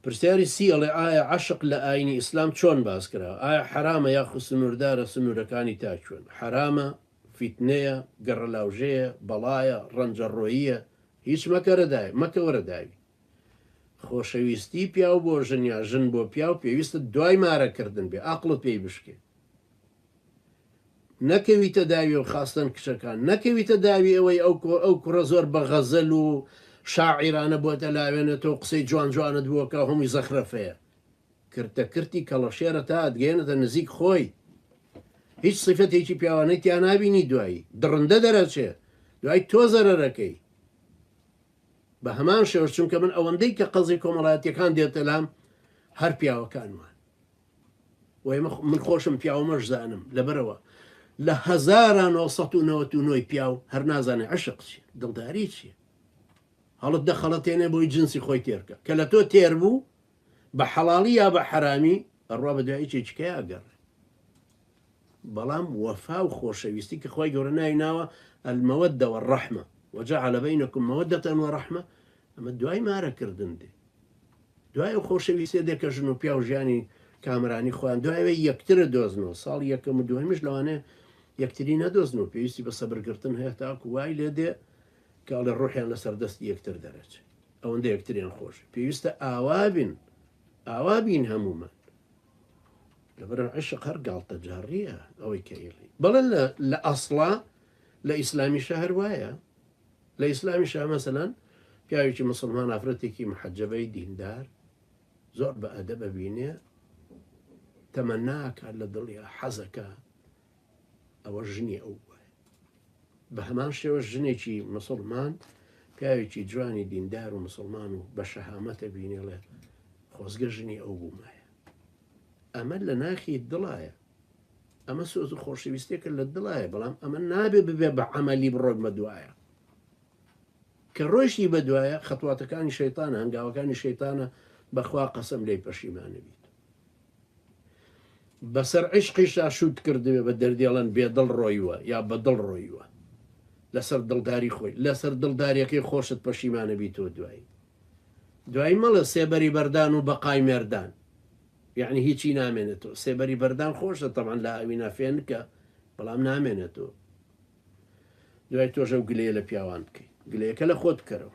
پرسیاری سیڵێ ئایا عەشق لە ئاینی ئیسلام چۆن باس کرا؟ ئایا حرامە یاخو سنووردارە سنوورەکانی تا چۆن؟ حرامە، فیتنەیە، گەڕەلاوژەیە، بەڵایە، ڕەنجەڕۆییە، هیچ مەکەوەرە داوی. خۆشەویستی پیاو بۆ ژن یا ژن بۆ پیاو پێویستە دوای مارەکردن بێ، عەقڵت پێی بشکێ. نەکەویتە داوی و خاستن کشەکان، نەکەویتە داوی ئەوەی ئەو کوڕە زۆر بە غەزەل و شاعیرانە بۆتە لاوێنێتەوە قسەی جوان جوانت بووەکە هەمووی زەخرەفەیە. کردەکردی کەڵەشێرە تا ئەدگەێنێتە نزیک خۆی. هیچ سیفەتێکی پیاوانەی تیا نابینی دوایی، دڕندە دەرەچێ، دوای تۆ زەرەرەکەی. بە هەمان شێوە چونکە من ئەوەندەی کە قەزی کۆمەڵایەتیەکان دێتە لام هەر پیاوەکانمان. من خۆشم پیاوەمەش زانم لەبەرەوە لە 1999 پیاو هەر نازانێ عەشق چیە، دڵداری چییە. هەڵت دەخەڵەتێنێ بۆی جنسی خۆی تێرکە کە لە تۆ تێر بوو بە حەڵاڵی یا بە حرامی ئەڕوا بە دوایی چێچکەی ئەگەڕێ. بەڵام وەفا و خۆشەویستی کە خۆی گەورە ناوی ناوە المەوەدە والرەحمە وجعل بينكم مودة ورحمة، ئەمە دوای مارەکردن دێ. دوای خۆشەویستێ دێ کە ژن و پیا و ژیانی کامرانی خۆیان دوایەوەی یەکترە دۆزنەوە. ساڵی یەکەم و دوایمیش لەوانەیە یەکتری نەدۆزنەوە، پێویستی بە سەبرگرتن هەیە تاکو وای لێ دێ کە لە ڕوحیان لەسەر دەستی یەکتر دەرەچێت. ئەوەندە یەکتریان خۆش پێویستە ئاوا بین هەمومان. لەبەر عەشق هەر گاڵتە جاڕیە ئەوەی کەیڵی. بەڵێ لە ئەسڵا لە ئیسلامیشە هەر وایە. لە ئیسلامیشە مەسەلەن پیاوێکی مسلمان ئافرەتێکی محەجەبەی دیندار زۆر بە ئەدەب ببینێ تەمەناکە لە دڵیا حەزەکە ئەوە ژنی ئەو وایە. بە هەمان شێوە ژنێکی مسلمان پیاوێکی جوانی دیندار و مسلمان و بە شەهامەتە بینێڵێ خۆزگە ژنی ئەو بوومایە. ئەمە لە ناخی دڵایە، ئەمە سۆز و خۆشەویستێکە لە دڵایە، بەڵام ئەمە نابێ ببێ بە عەمەلی بڕۆی بە دوایە. کە ڕۆیشتی بە دوایە خەتواتەکانی شەیتانە، هەنگاوەکانی شەیتانە بەخوا قەسەم لێی پەشیمانە بیت. بەسەر عیشقیشا شوت کردوێ بە دەردێڵەن بێدڵ ڕۆیوە یا بەدڵ ڕۆیوە لەسەر دڵداری خۆی، لەسەر دڵداریەکەی خۆشت پەشیمانە بیتەوە دوایی مەڵە سێبەری بەردان و بەقای مێردان، یعنی هیچی نامێنێتەوە. سێبەری بەردان خۆشە تەمان لە ئاوینا فێنکە، بەڵام نامێنێتەوە. دوای تۆشە و گلەیە لە پیاوان بکەیت، گلەیەکە لە خۆت بکەرەوە.